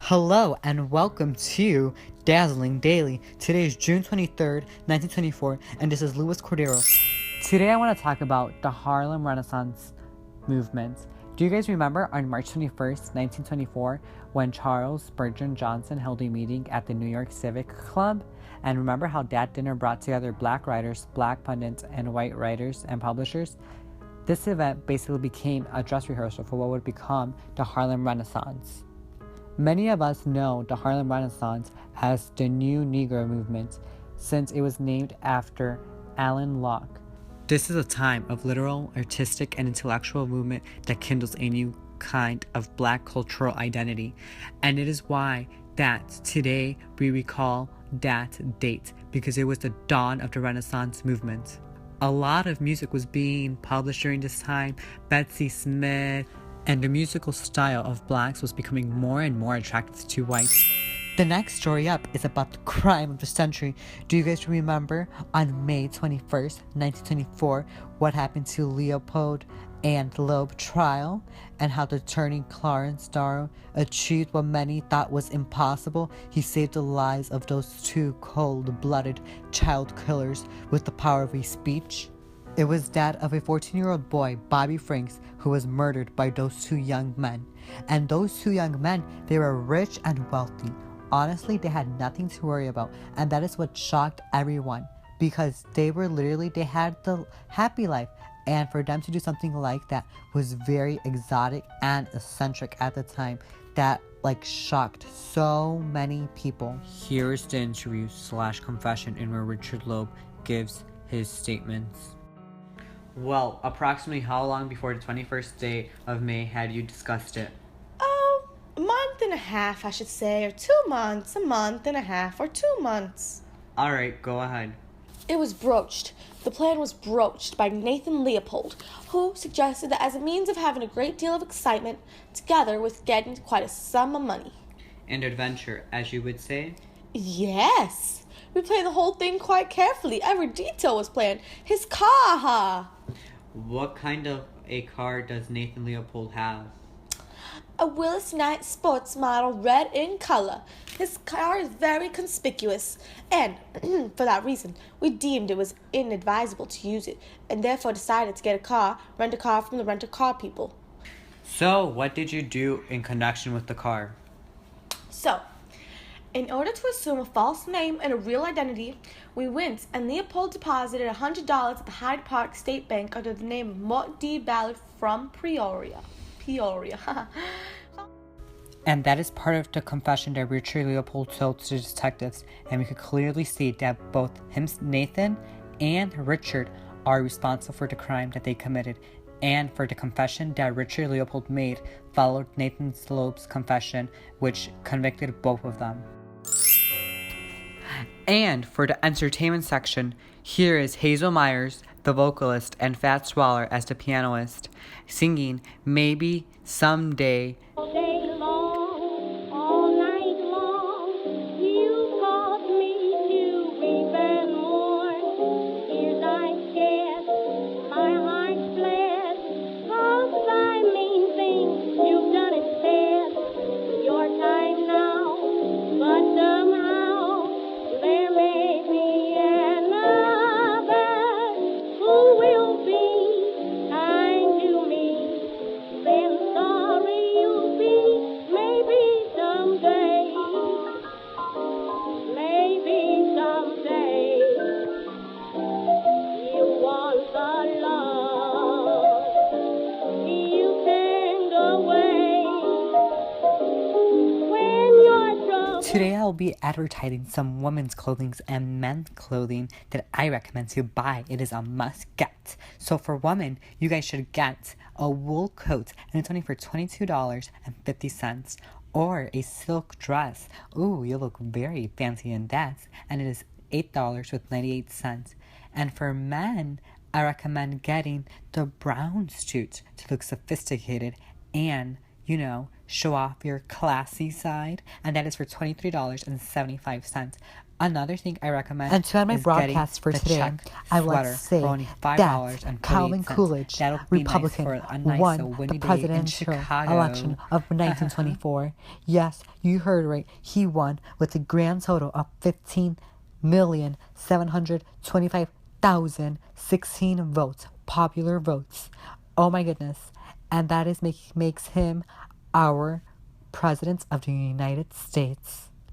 Hello and welcome to Dazzling Daily. Today is June 23rd, 1924, and this is Luis Cordero. Today I want to talk about the Harlem Renaissance movement. Do you guys remember on March 21st, 1924, when Charles Spurgeon Johnson held a meeting at the New York Civic Club? And remember how that dinner brought together black writers, black pundits, and white writers and publishers? This event basically became a dress rehearsal for what would become the Harlem Renaissance. Many of us know the Harlem Renaissance as the New Negro Movement, since it was named after Alain Locke. This is a time of literal, artistic, and intellectual movement that kindles a new kind of black cultural identity, and it is why that today we recall that date, because it was the dawn of the Renaissance movement. A lot of music was being published during this time. Bessie Smith, and the musical style of blacks was becoming more and more attractive to whites. The next story up is about the crime of the century. Do you guys remember on May 21st, 1924, what happened to Leopold and Loeb trial, and how the attorney Clarence Darrow achieved what many thought was impossible? He saved the lives of those two cold-blooded child killers with the power of his speech. It was that of a 14-year-old boy, Bobby Franks, who was murdered by those two young men. And those two young men, they were rich and wealthy. Honestly, they had nothing to worry about, and that is what shocked everyone, because they had the happy life, and for them to do something like that was very exotic and eccentric at the time. That shocked so many people. Here's the interview / confession in where Richard Loeb gives his statements. Well, approximately how long before the 21st day of May had you discussed it? Oh, a month and a half, I should say, or 2 months, a month and a half, or 2 months. Alright, go ahead. It was broached. The plan was broached by Nathan Leopold, who suggested that as a means of having a great deal of excitement, together with getting quite a sum of money. And adventure, as you would say? Yes. We planned the whole thing quite carefully. Every detail was planned. His car, What kind of a car does Nathan Leopold have? A Willis Knight sports model, red in color. His car is very conspicuous, and for that reason, we deemed it was inadvisable to use it, and therefore decided to rent a car from the rent-a-car people. So, what did you do in connection with the car? So, in order to assume a false name and a real identity, we went and Leopold deposited $100 at the Hyde Park State Bank under the name of Mort D. Ballard from Peoria. And that is part of the confession that Richard Leopold told to the detectives, and we could clearly see that both Nathan and Richard are responsible for the crime that they committed, and for the confession that Richard Leopold made followed Nathan Loeb's confession, which convicted both of them. And for the entertainment section, here is Hazel Myers, the vocalist, and Fats Waller as the pianist, singing Maybe Someday. All day long, all night long, you caused me to weep and mourn. Tears I shed, my heart bled, 'cause I mean things you've done instead. Your time now, but somehow there may be another who will be kind to me. Then sorry you'll be, maybe someday, you want the love, you can go away when you're troubled. Today I'll be advertising some women's clothing and men's clothing that I recommend to buy. It is a must get. So for women, you guys should get a wool coat, and it's only for $22.50, or a silk dress. Ooh, you look very fancy in that, and it is $8.98. And for men, I recommend getting the brown suit to look sophisticated and, show off your classy side, and that is for $23.75. Another thing I recommend And to end my is broadcast for getting the today, check I would like sweater to say for only that $5.48. Calvin Coolidge, That'll be Republican, nice for a nice won windy the day in presidential Chicago. election of 1924. Yes, you heard right. He won with a grand total of 15,725,016 votes, popular votes. Oh my goodness. And that is makes him our President of the United States.